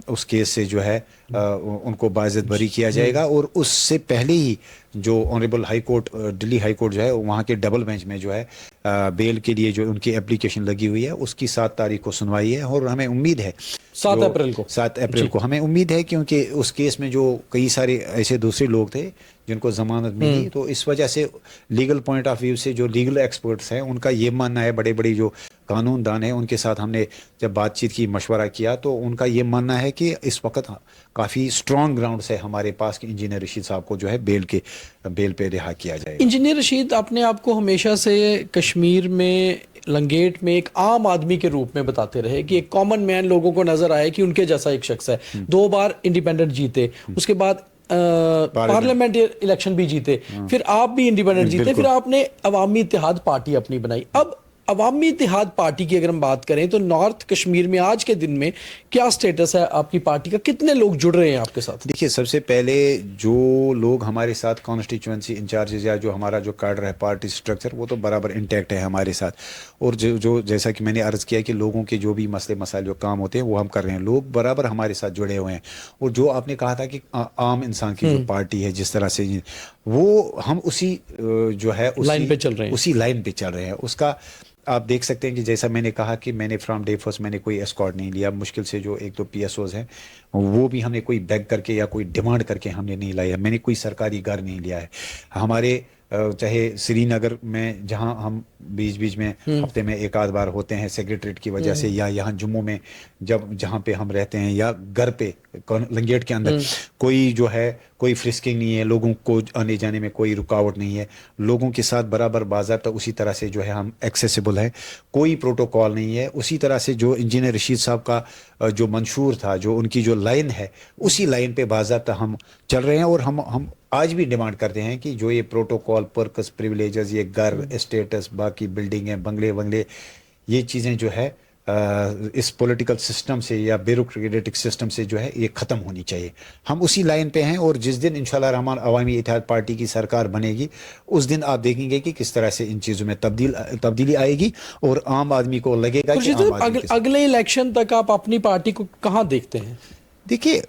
اس کیس سے جو ہے ان کو باعزت بری کیا جائے گا. اور اس سے پہلے ہی جو آنریبل ہائی کورٹ, دلی ہائی کورٹ جو ہے وہاں کے ڈبل بینچ میں جو ہے بیل کے لیے جو ان کی اپلیکیشن لگی ہوئی ہے اس کی 7 تاریخ کو سنوائی ہے. اور ہمیں امید ہے 7 اپریل کو ہمیں امید ہے, کیونکہ اس کیس میں جو کئی سارے ایسے دوسرے لوگ تھے جن کو ضمانت ملی, تو اس وجہ سے لیگل پوائنٹ آف ویو سے جو لیگل ایکسپرٹس ہیں ان کا یہ ماننا ہے, بڑے بڑے جو قانون دان ہیں ان کے ساتھ ہم نے جب بات چیت کی, مشورہ کیا, تو ان کا یہ ماننا ہے کہ اس وقت کافی اسٹرانگ گراؤنڈس ہے ہمارے پاس کہ انجینئر رشید صاحب کو جو ہے بیل پہ رہا کیا جائے. انجینئر رشید اپنے آپ کو ہمیشہ سے کشمیر میں لنگیٹ میں ایک عام آدمی کے روپ میں بتاتے رہے کہ ایک کامن مین لوگوں کو نظر آئے کہ ان کے جیسا ایک شخص ہے. 2 بار انڈیپینڈنٹ جیتے, اس کے بعد پارلیمنٹ الیکشن بھی جیتے, پھر آپ بھی انڈیپینڈنٹ جیتے, پھر آپ نے عوامی اتحاد پارٹی اپنی بنائی. اب عوامی اتحاد پارٹی کی اگر ہم بات کریں تو نارتھ کشمیر میں آج کے دن میں کیا سٹیٹس ہے آپ کی پارٹی کا, کتنے لوگ جڑ رہے ہیں آپ کے ساتھ؟ دیکھیے, سب سے پہلے جو لوگ ہمارے ساتھ کانسٹیچوئنسی انچارجز یا جو ہمارا جو کاڈر ہے پارٹی سٹرکچر وہ تو برابر انٹیکٹ ہے ہمارے ساتھ. اور جو جیسا کہ میں نے عرض کیا کہ لوگوں کے جو بھی مسئلے مسائل جو کام ہوتے ہیں وہ ہم کر رہے ہیں, لوگ برابر ہمارے ساتھ جڑے ہوئے ہیں. اور جو آپ نے کہا تھا کہ عام انسان کی جو پارٹی ہے جس طرح سے وہ ہم اسی جو ہے لائن پہ چل رہے ہیں, اسی لائن پہ چل رہے ہیں. اس کا آپ دیکھ سکتے ہیں کہ جیسا میں نے کہا کہ میں نے فرام ڈے فرسٹ میں نے کوئی اسکارٹ نہیں لیا. مشکل سے جو 1-2 پی ایس اوز ہیں وہ بھی ہم نے کوئی بیگ کر کے یا کوئی ڈیمانڈ کر کے ہم نے نہیں لایا. میں نے کوئی سرکاری گھر نہیں لیا ہے. ہمارے چاہے سری نگر میں جہاں ہم بیچ میں ہفتے میں 1-8 بار ہوتے ہیں سیکریٹریٹ کی وجہ سے, یا یہاں جموں میں جہاں پہ ہم رہتے ہیں, یا گھر پہ لنگیٹ کے اندر کوئی جو ہے کوئی فرسکنگ نہیں ہے, لوگوں کو آنے جانے میں کوئی رکاوٹ نہیں ہے, لوگوں کے ساتھ برابر باضابطہ اسی طرح سے جو ہے ہم ایکسیسیبل ہیں, کوئی پروٹوکول نہیں ہے. اسی طرح سے جو انجینئر رشید صاحب کا جو منشور تھا, جو ان کی جو لائن ہے اسی لائن پہ باضابطہ ہم چل رہے ہیں. اور ہم آج بھی ڈیمانڈ کرتے ہیں کہ جو یہ پروٹوکول, پرکس, پریولیجز, یہ گھر, اسٹیٹس, باقی بلڈنگیں, بنگلے, یہ چیزیں جو ہے اس پولیٹیکل سسٹم سے یا بیوروکریٹک سسٹم سے جو ہے یہ ختم ہونی چاہیے. ہم اسی لائن پہ ہیں, اور جس دن انشاءاللہ الرحمن عوامی اتحاد پارٹی کی سرکار بنے گی اس دن آپ دیکھیں گے کہ کس طرح سے ان چیزوں میں تبدیلی آئے گی, اور عام آدمی کو لگے گا کہ اگلے الیکشن تک آپ اپنی پارٹی کو کہاں دیکھتے ہیں؟ دیکھیے,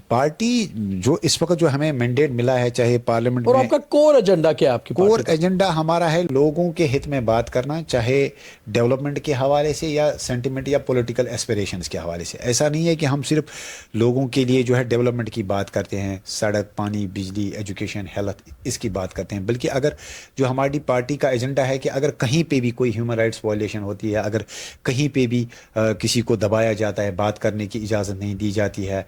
پارٹی جو اس وقت جو ہمیں مینڈیٹ ملا ہے چاہے پارلیمنٹ اور میں, آپ کا کور ایجنڈا کیا ہے؟ آپ کی کور ایجنڈا ہمارا ہے لوگوں کے ہت میں بات کرنا, چاہے ڈیولپمنٹ کے حوالے سے یا سینٹیمنٹ یا پولیٹیکل ایسپریشنز کے حوالے سے. ایسا نہیں ہے کہ ہم صرف لوگوں کے لیے جو ہے ڈیولپمنٹ کی بات کرتے ہیں, سڑک, پانی, بجلی, ایجوکیشن, ہیلتھ, اس کی بات کرتے ہیں, بلکہ اگر جو ہماری پارٹی کا ایجنڈا ہے کہ اگر کہیں پہ بھی کوئی ہیومن رائٹس وائلیشن ہوتی ہے, اگر کہیں پہ بھی کسی کو دبایا جاتا ہے, بات کرنے کی اجازت نہیں دی جاتی ہے,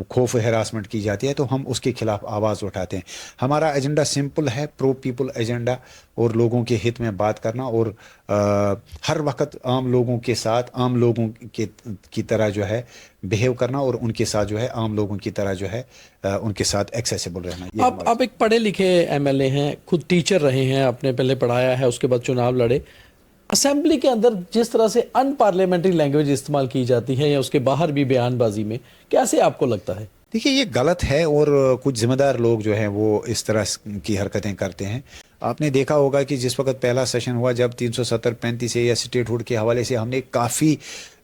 خوف ہراسمنٹ کی جاتی ہے تو ہم اس کے خلاف آواز اٹھاتے ہیں. ہمارا ایجنڈا سمپل ہے, پرو پیپل ایجنڈا, اور لوگوں کے ہت میں بات کرنا, اور ہر وقت عام لوگوں کے ساتھ عام لوگوں کی طرح جو ہے بہیو کرنا, اور ان کے ساتھ جو ہے عام لوگوں کی طرح جو ہے ان کے ساتھ ایکسیسیبل رہنا. آپ ایک پڑھے لکھے ایم ایل اے ہیں, خود ٹیچر رہے ہیں, آپ نے پہلے پڑھایا ہے, اس کے بعد چناؤ لڑے. اسمبلی کے اندر جس طرح سے ان پارلیمنٹری لینگویج استعمال کی جاتی ہے یا اس کے باہر بھی بیان بازی میں, کیسے آپ کو لگتا ہے؟ دیکھیے یہ غلط ہے, اور کچھ ذمہ دار لوگ جو ہیں وہ اس طرح کی حرکتیں کرتے ہیں. آپ نے دیکھا ہوگا کہ جس وقت پہلا سیشن ہوا, جب 370-35 سے یا اسٹیٹ ہوڈ کے حوالے سے ہم نے کافی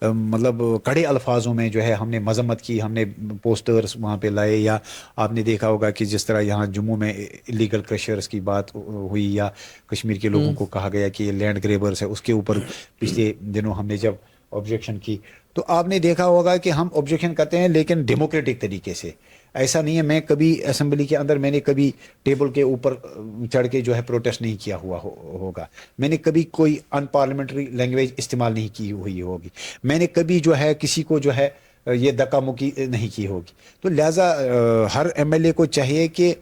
مطلب کڑے الفاظوں میں جو ہے ہم نے مذمت کی, ہم نے پوسٹرز وہاں پہ لائے. یا آپ نے دیکھا ہوگا کہ جس طرح یہاں جموں میں الیگل کریشرز کی بات ہوئی, یا کشمیر کے لوگوں کو کہا گیا کہ یہ لینڈ گریبرز ہے, اس کے اوپر پچھلے دنوں ہم نے جب آبجیکشن کی, تو آپ نے دیکھا ہوگا کہ ہم آبجیکشن کرتے ہیں لیکن ڈیموکریٹک طریقے سے. ایسا نہیں ہے, میں کبھی اسمبلی کے اندر میں نے کبھی ٹیبل کے اوپر چڑھ کے جو ہے پروٹیسٹ نہیں کیا ہوا ہوگا, میں نے کبھی کوئی ان پارلیمنٹری لینگویج استعمال نہیں کی ہوئی ہوگی, میں نے کبھی جو ہے کسی کو جو ہے یہ دھکا مکی نہیں کی ہوگی. تو لہٰذا ہر ایم ایل اے کو چاہیے کہ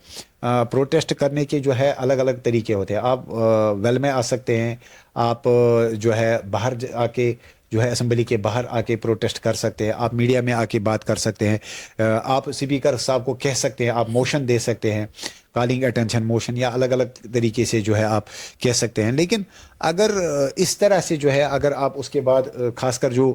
پروٹیسٹ کرنے کے جو ہے الگ الگ طریقے ہوتے ہیں. آپ ویل میں آ سکتے ہیں, آپ جو ہے باہر آ کے جو ہے اسمبلی کے باہر آ کے پروٹیسٹ کر سکتے ہیں, آپ میڈیا میں آ کے بات کر سکتے ہیں, آپ اسپیکر صاحب کو کہہ سکتے ہیں, آپ موشن دے سکتے ہیں, کالنگ اٹینشن موشن, یا الگ الگ طریقے سے جو ہے آپ کہہ سکتے ہیں. لیکن اگر اس طرح سے جو ہے اگر آپ اس کے بعد خاص کر جو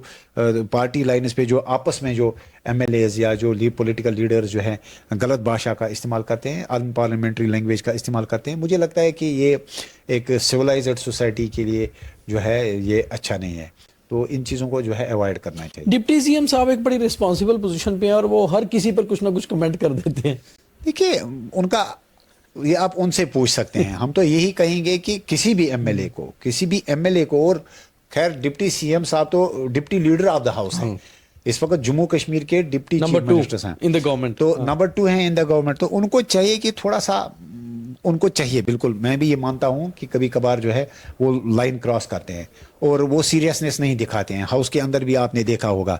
پارٹی لائنز پہ جو آپس میں جو ایم ایل ایز یا جو پولیٹیکل لیڈرز جو ہیں غلط بھاشا کا استعمال کرتے ہیں, ان پارلیمنٹری لینگویج کا استعمال کرتے ہیں, مجھے لگتا ہے کہ یہ ایک سویلائزڈ سوسائٹی کے لیے جو ہے یہ اچھا نہیں ہے. تو ان چیزوں کو جو ہے اوائڈ کرنا چاہیے. ڈپٹی سی ایم صاحب ایک بڑی رسپانسیبل پوزیشن پہ ہیں اور وہ ہر کسی پر کچھ نہ کچھ کمنٹ کر دیتے ہیں. دیکھیے ان کا یہ آپ ان سے پوچھ سکتے ہیں. ہم تو یہی کہیں گے کہ کسی بھی ایم ایل اے کو اور خیر ڈپٹی سی ایم صاحب تو deputy leader of the house ہیں اس وقت, جموں کشمیر کے ڈپٹی چیف منسٹر ہیں ان دا گورنمنٹ, تو نمبر 2 ہیں ان دا گورنمنٹ. تو ان کو چاہیے کہ تھوڑا سا ان کو چاہیے, بالکل میں بھی یہ مانتا ہوں کہ کبھی کبھار جو ہے وہ لائن کراس کرتے ہیں اور وہ سیریسنس نہیں دکھاتے ہیں. ہاؤس کے اندر بھی آپ نے دیکھا ہوگا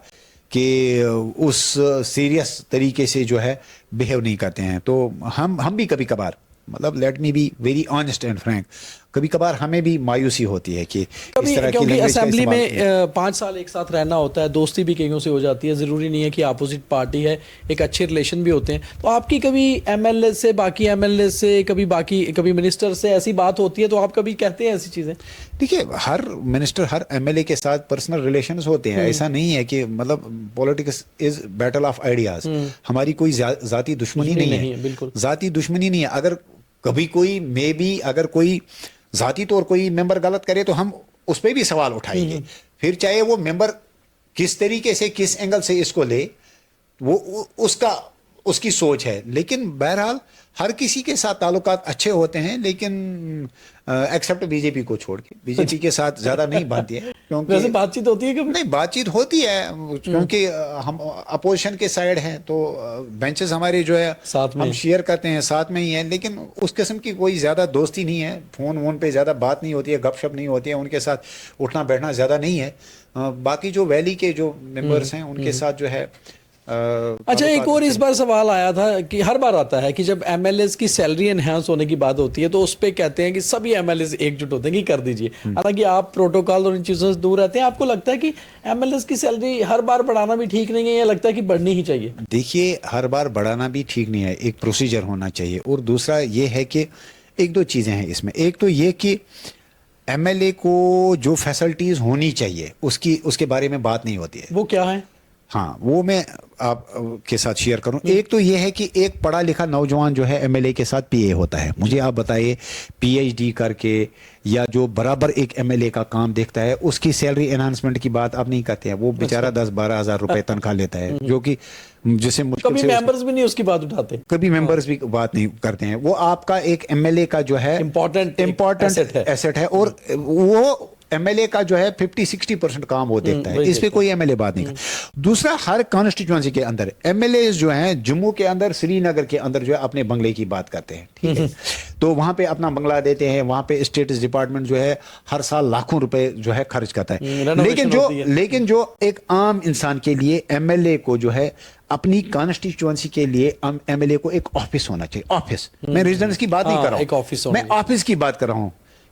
کہ اس سیریس طریقے سے جو ہے بیہیو نہیں کرتے ہیں. تو ہم بھی کبھی کبھار مطلب let me be very honest and frank, کبھی کبھار ہمیں بھی مایوسی ہوتی ہے کہ اس طرح کی کیونکہ لینگویج کا اسمبلی میں استعمال 5 سال ایک ساتھ رہنا ہوتا ہے, دوستی بھی کئیوں سے ہو جاتی ہے, ضروری نہیں ہے کہ اپوزٹ پارٹی ہے, ایک اچھے ریلیشن بھی ہوتے ہیں. تو آپ کی کبھی ایم ایل اے سے باقی ایم ایل اے سے کبھی منسٹر سے ایسی بات ہوتی ہے تو آپ کبھی کہتے ہیں ایسی چیزیں؟ دیکھیے ہر منسٹر ہر ایم ایل اے کے ساتھ پرسنل ریلیشنز ہوتے ہیں. ایسا نہیں ہے کہ مطلب politics is battle of ideas, ہماری کوئی ذاتی دشمنی نہیں ہے, بالکل ذاتی دشمنی نہیں ہے. اگر کبھی کوئی اگر کوئی ذاتی طور کوئی ممبر غلط کرے تو ہم اس پہ بھی سوال اٹھائیں گے, پھر چاہے وہ ممبر کس طریقے سے کس اینگل سے اس کو لے, وہ اس کی سوچ ہے. لیکن بہرحال ہر کسی کے ساتھ تعلقات اچھے ہوتے ہیں, لیکن ایکسیپٹ بی جے پی کو چھوڑ کے. بی جے پی کے ساتھ زیادہ نہیں بنتی ہے ویسے بات چیت ہوتی ہے کبھی؟ نہیں, بات چیت ہوتی ہے کیونکہ ہم اپوزیشن کے سائڈ ہیں تو بینچز ہمارے جو ہے ہم شیئر کرتے ہیں, ساتھ میں ہی ہیں, لیکن اس قسم کی کوئی زیادہ دوستی نہیں ہے. فون پہ زیادہ بات نہیں ہوتی ہے, گپ شپ نہیں ہوتی ہے, ان کے ساتھ اٹھنا بیٹھنا زیادہ نہیں ہے. باقی جو ویلی کے جو ممبرس ہیں ان کے ساتھ جو ہے. اچھا ایک اور اس بار سوال آیا تھا کہ ہر بار آتا ہے کہ جب ایم ایل ایز کی سیلری انہینس ہونے کی بات ہوتی ہے تو اس پہ کہتے ہیں کہ سبھی ایم ایل ایز ایک جٹ ہوتے ہیں کہ کر دیجئے, حالانکہ آپ پروٹوکول اور ان چیزوں سے دور رہتے ہیں. آپ کو لگتا ہے کہ ایم ایل ایز کی سیلری ہر بار بڑھانا بھی ٹھیک نہیں ہے, یا لگتا ہے کہ بڑھنی ہی چاہیے؟ دیکھیے ہر بار بڑھانا بھی ٹھیک نہیں ہے, ایک پروسیجر ہونا چاہیے. اور دوسرا یہ ہے کہ 1-2 چیزیں ہیں اس میں. ایک تو یہ کہ ایم ایل اے کو جو فیسلٹیز ہونی چاہیے اس کے بارے میں بات نہیں ہوتی ہے. وہ کیا ہے؟ ہاں وہ میں آپ کے ساتھ شیئر کروں. ایک تو یہ ہے کہ ایک پڑھا لکھا نوجوان جو ہے ایم ایل اے کے ساتھ پی اے ہوتا ہے. مجھے آپ بتائیے پی ایچ ڈی کر کے یا جو برابر ایک ایم ایل اے کا کام دیکھتا ہے, اس کی سیلری انہانسمنٹ کی بات آپ نہیں کرتے ہیں. وہ بیچارہ 10-12 ہزار روپے تنخواہ لیتا ہے, جو کہ جسے مشکل سے ممبرز بھی نہیں اس کی بات اٹھاتے, کبھی ممبرز بھی بات نہیں کرتے ہیں. وہ آپ کا ایک ایم ایل اے کا جو ہے امپورٹنٹ ایسٹ ہے, اور وہ ایم ایل اے کا جو ہے 50-60% کام وہ دیکھتا ہے, اس پہ کوئی ایم ایل اے بات نہیں کرتا. دوسرا, ہر کانسٹیچوئنسی کے اندر ایم ایل اے جو ہیں جموں کے اندر, سری نگر کے اندر جو ہے اپنے بنگلے کی بات کرتے ہیں, ٹھیک ہے, تو وہاں پہ اپنا بنگلہ دیتے ہیں, وہاں پہ اسٹیٹس ڈپارٹمنٹ جو ہے ہر سال لاکھوں روپے جو ہے خرچ کرتا ہے. لیکن جو ایک عام انسان کے لیے ایم ایل اے کو جو ہے اپنی کانسٹیچوئنسی کے لیے ایم ایل اے کو ایک آفس ہونا چاہیے. آفس, میں ریزیڈنس کی بات نہیں کر رہا ہوں, میں آفس کی بات کر رہا ہوں.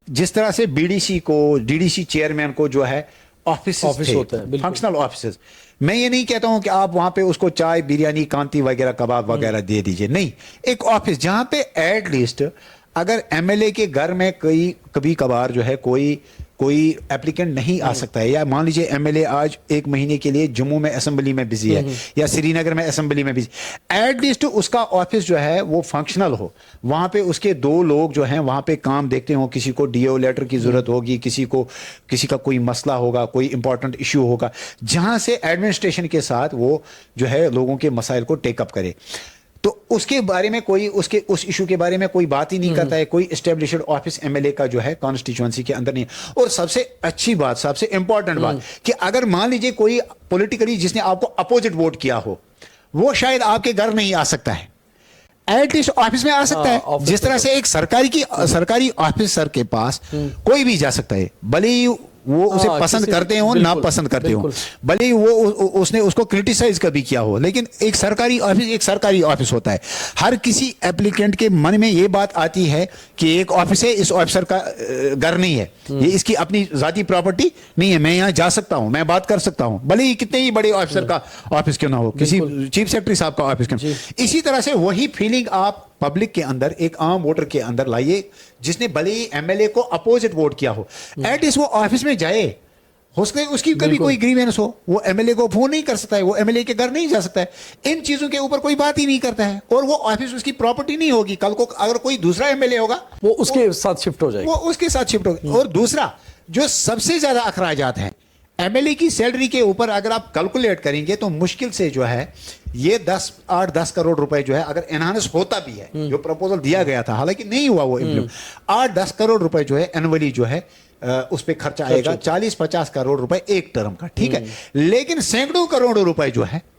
جس طرح سے بی ڈی سی کو, ڈی ڈی سی چیئرمین کو جو ہے آفس ہوتا ہے, فنکشنل آفیسز. میں یہ نہیں کہتا ہوں کہ آپ وہاں پہ اس کو چائے, بریانی, کانتی وغیرہ, کباب وغیرہ دے دیجئے, نہیں, ایک آفس جہاں پہ ایٹ لیسٹ اگر ایم ایل اے کے گھر میں کبھی کبھار جو ہے کوئی اپلیکینٹ نہیں آ سکتا ہے, یا مان لیجیے ایم ایل اے آج ایک مہینے کے لیے جموں میں اسمبلی میں بزی ہے یا سری نگر میں اسمبلی میں بزی, ایٹ لیسٹ اس کا آفس جو ہے وہ فنکشنل ہو, وہاں پہ اس کے 2 لوگ جو ہیں وہاں پہ کام دیکھتے ہوں, کسی کو ڈی او لیٹر کی ضرورت ہوگی, کسی کا کوئی مسئلہ ہوگا, کوئی امپورٹنٹ ایشو ہوگا, جہاں سے ایڈمنسٹریشن کے ساتھ وہ جو ہے لوگوں کے مسائل کو ٹیک اپ کرے. تو اس کے بارے میں اس ایشو کے بارے میں کوئی بات ہی نہیں کرتا ہے. کوئی established office M L A کا جو ہے کانسٹیچوئنسی کے اندر نہیں. اور سب سے اچھی بات, سب سے امپورٹنٹ بات, کہ اگر مان لیجیے کوئی پولیٹیکلی جس نے آپ کو اپوزٹ ووٹ کیا ہو, وہ شاید آپ کے گھر نہیں آ سکتا ہے, ایٹ لیسٹ آفس میں آ سکتا ہے. جس طرح سے ایک سرکاری آفیسر کے پاس کوئی بھی جا سکتا ہے, بھلے ہی وہ اسے پسند کرتے ہوں, ناپسند کرتے ہوں, بھلے ہی اس نے اس کو کرٹیسائز کبھی کیا ہو, لیکن ایک سرکاری آفس ہوتا ہے. ہر کسی ایپلیکینٹ کے من میں یہ بات آتی ہے کہ ایک آفس ہے, اس آفیسر کا گھر نہیں ہے, یہ اس کی اپنی ذاتی پراپرٹی نہیں ہے, میں یہاں جا سکتا ہوں, میں بات کر سکتا ہوں, بھلے ہی کتنے ہی بڑے آفیسر کا آفس کیوں نہ ہو, کسی چیف سیکرٹری صاحب کا آفس کیوں نہ ہو. اسی طرح سے وہی فیلنگ آپ پبلک کے اندر, ایک عام ووٹر کے اندر لائیے, جس نے بھلے ہی ایم ایل اے کو اپوزٹ ووٹ کیا ہو, ایٹ لیسٹ وہ آفس میں جائے. اس کی کبھی کوئی گریوینس ہو, وہ ایم ایل اے کو فون نہیں کر سکتا ہے, وہ ایم ایل اے کے گھر نہیں جا سکتا ہے, ان چیزوں کے اوپر کوئی بات ہی نہیں کرتا ہے, اور وہ آفس اس کی پراپرٹی نہیں ہوگی. کل کو اگر کوئی دوسرا ایم ایل اے ہوگا, وہ اس کے ساتھ شفٹ ہو جائے گا, وہ اس کے ساتھ شفٹ ہوگا. اور دوسرا جو سب سے زیادہ اخراجات ہیں ایم ایل اے کی سیلری کے اوپر, اگر آپ کیلکولیٹ کریں گے تو مشکل سے جو ہے یہ 8-10 کروڑ روپے جو ہے, اگر انہانس ہوتا بھی ہے, جو پروپوزل دیا گیا تھا, حالانکہ نہیں ہوا وہ, 8-10 کروڑ روپے جو ہے اینولی جو ہے اس پہ خرچہ آئے گا, 40-50 کروڑ روپے ایک ٹرم کا, ٹھیک ہے. لیکن سینکڑوں کروڑ روپے جو ہے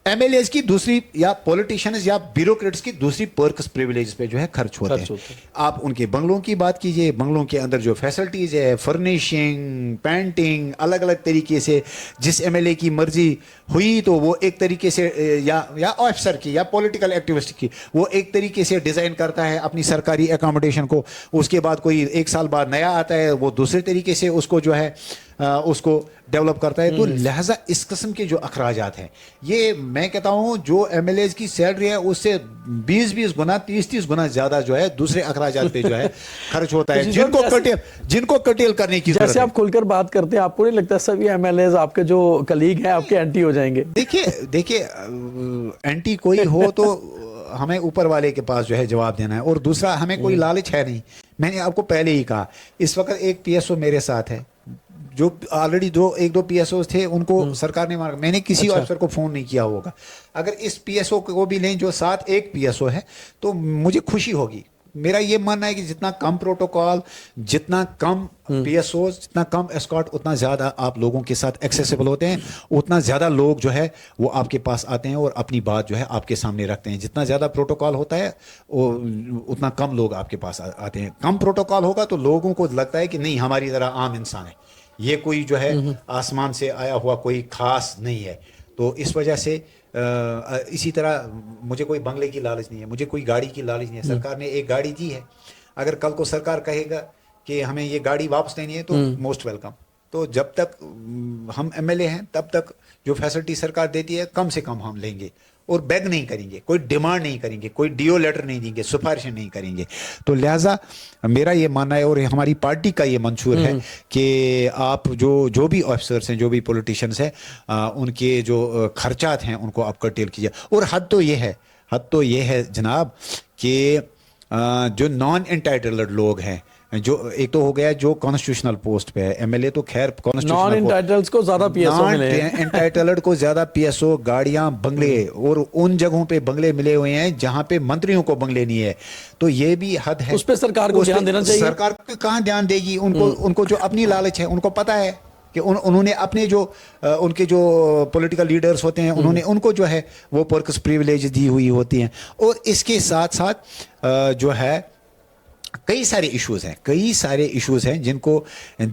ایم ایل ایز کی دوسری, یا پولیٹیشنز یا بیوروکریٹس کی دوسری پرکس پریویلیجز پہ جو ہے خرچ ہوتے ہیں. آپ ان کے بنگلوں کی بات کیجئے, بنگلوں کے اندر جو فیسلٹیز ہے, فرنیشنگ, پینٹنگ, الگ الگ طریقے سے جس ایم ایل اے کی مرضی ہوئی تو وہ ایک طریقے سے, یا آفیسر کی یا پولیٹیکل ایکٹیوسٹ کی, وہ ایک طریقے سے ڈیزائن کرتا ہے اپنی سرکاری اکاموڈیشن کو, اس کے بعد کوئی 1 سال بعد نیا آتا ہے, وہ دوسرے طریقے سے اس کو جو ہے اس کو ڈیولپ کرتا ہے. تو لہٰذا اس قسم کے جو اخراجات ہیں, یہ میں کہتا ہوں جو ایم ایل ایز کی سیلری ہے اس سے 20 گنا 30 گنا زیادہ جو ہے دوسرے اخراجات پہ جو ہے خرچ ہوتا ہے, جن کو کٹیل کرنے کی ضرورت ہے. جیسے آپ کھل کر بات کرتے ہیں, آپ کو نہیں لگتا سب یہ ایم ایل ایز آپ کے جو کلیگ ہیں آپ کے اینٹی ہو جائیں گے؟ دیکھیے اینٹی کوئی ہو تو ہمیں اوپر والے کے پاس جو ہے جواب دینا ہے, اور دوسرا ہمیں کوئی لالچ ہے نہیں. میں نے آپ کو پہلے ہی کہا, اس وقت ایک پی ایس او میرے ساتھ ہے, جو آلریڈی 1-2 پی ایس اوز تھے, ان کو سرکار نے مارا. میں نے کسی آفیسر کو فون نہیں کیا ہوگا. اگر اس پی ایس او کو بھی لیں جو ساتھ ایک پی ایس او ہے, تو مجھے خوشی ہوگی. میرا یہ ماننا ہے کہ جتنا کم پروٹوکال, جتنا کم پی ایس اوز, جتنا کم اسکارٹ, اتنا زیادہ آپ لوگوں کے ساتھ ایکسیسیبل ہوتے ہیں, اتنا زیادہ لوگ جو ہے وہ آپ کے پاس آتے ہیں اور اپنی بات جو ہے آپ کے سامنے رکھتے ہیں. جتنا زیادہ پروٹوکال ہوتا ہے اتنا کم لوگ آپ کے پاس آتے ہیں. کم پروٹوکال ہوگا تو لوگوں کو لگتا ہے کہ نہیں, ہماری طرح عام انسان ہے, یہ کوئی جو ہے آسمان سے آیا ہوا کوئی خاص نہیں ہے. تو اس وجہ سے اسی طرح مجھے کوئی بنگلے کی لالچ نہیں ہے, مجھے کوئی گاڑی کی لالچ نہیں ہے. سرکار نے ایک گاڑی دی ہے, اگر کل کو سرکار کہے گا کہ ہمیں یہ گاڑی واپس لینی ہے تو موسٹ ویلکم. تو جب تک ہم ایم ایل اے ہیں تب تک جو فیسلٹی سرکار دیتی ہے کم سے کم ہم لیں گے, اور بیگ نہیں کریں گے, کوئی ڈیمانڈ نہیں کریں گے, کوئی ڈیو لیٹر نہیں دیں گے, سفارشیں نہیں کریں گے. تو لہٰذا میرا یہ ماننا ہے, اور ہماری پارٹی کا یہ منشور ہے کہ آپ جو بھی آفیسرس ہیں, جو بھی پولیٹیشینس ہیں, ان کے جو خرچات ہیں ان کو آپ کرٹیل کیجیے. اور حد تو یہ ہے جناب کہ جو نان انٹائٹلڈ لوگ ہیں, جو ایک تو ہو گیا جو کانسٹیٹیوشنل پوسٹ پہ ہے MLA تو خیر نان کانسٹیٹیوشنل انٹائٹلز کو زیادہ پی ایس او ملے ہیں. انٹائٹلڈ کو زیادہ PSO گاڑیاں بنگلے اور ان جگہوں پہ بنگلے ملے ہوئے ہیں جہاں پہ منتریوں کو بنگلے نہیں ہے. تو یہ بھی حد ہے, اس پہ سرکار کو دھیان دینا چاہیے. سرکار کہاں دھیان دے گی؟ ان کو جو اپنی لالچ ہے, ان کو پتہ ہے کہ انہوں نے اپنے جو ان کے جو پولیٹیکل لیڈرز ہوتے ہیں انہوں نے ان کو جو ہے وہ پرکس پریویلیج دی ہوئی ہوتی ہیں. اور اس کے ساتھ ساتھ جو ہے کئی سارے ایشوز ہیں جن کو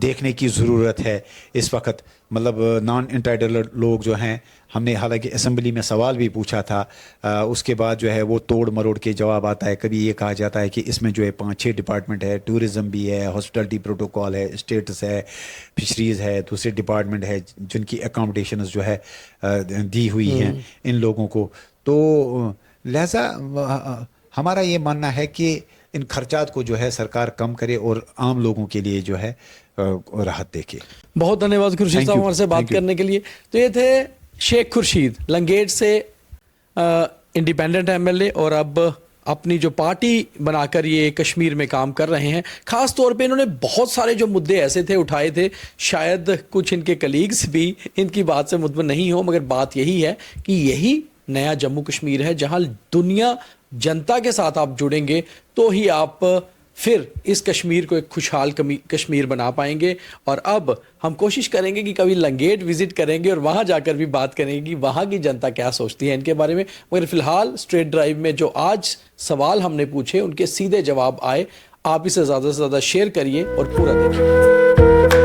دیکھنے کی ضرورت ہے اس وقت. مطلب نان انٹائٹلڈ لوگ جو ہیں, ہم نے حالانکہ اسمبلی میں سوال بھی پوچھا تھا, اس کے بعد جو ہے وہ توڑ مروڑ کے جواب آتا ہے. کبھی یہ کہا جاتا ہے کہ اس میں جو ہے 5-6 ڈپارٹمنٹ ہے, ٹورزم بھی ہے, ہاسپٹلٹی پروٹوکول ہے, اسٹیٹس ہے, فشریز ہے, دوسرے ڈپارٹمنٹ ہے جن کی اکاموڈیشنز جو ہے دی ہوئی ہیں ان لوگوں کو. تو لہذا ہمارا یہ ماننا ہے کہ ان خرچات کو جو ہے سرکار کم کرے اور عام لوگوں کے لیے جو ہے راحت دے کے. بہت دھنیہ واد خورشید صاحب ہمارے سے بات کرنے کے لیے. تو یہ تھے شیخ خورشید, لنگیٹ سے انڈیپینڈنٹ MLA, اور اب اپنی جو پارٹی بنا کر یہ کشمیر میں کام کر رہے ہیں. خاص طور پہ انہوں نے بہت سارے جو مدعے ایسے تھے اٹھائے تھے, شاید کچھ ان کے کلیگز بھی ان کی بات سے مطمئن نہیں ہو, مگر بات یہی ہے کہ یہی نیا جموں کشمیر ہے جہاں دنیا جنتا کے ساتھ آپ جڑیں گے تو ہی آپ پھر اس کشمیر کو ایک خوشحال کشمیر بنا پائیں گے. اور اب ہم کوشش کریں گے کہ کبھی لنگیٹ وزٹ کریں گے اور وہاں جا کر بھی بات کریں گے کہ وہاں کی جنتا کیا سوچتی ہے ان کے بارے میں. مگر فی الحال اسٹریٹ ڈرائیو میں جو آج سوال ہم نے پوچھے ان کے سیدھے جواب آئے. آپ اسے زیادہ سے زیادہ شیئر کریے اور پورا دیکھیے.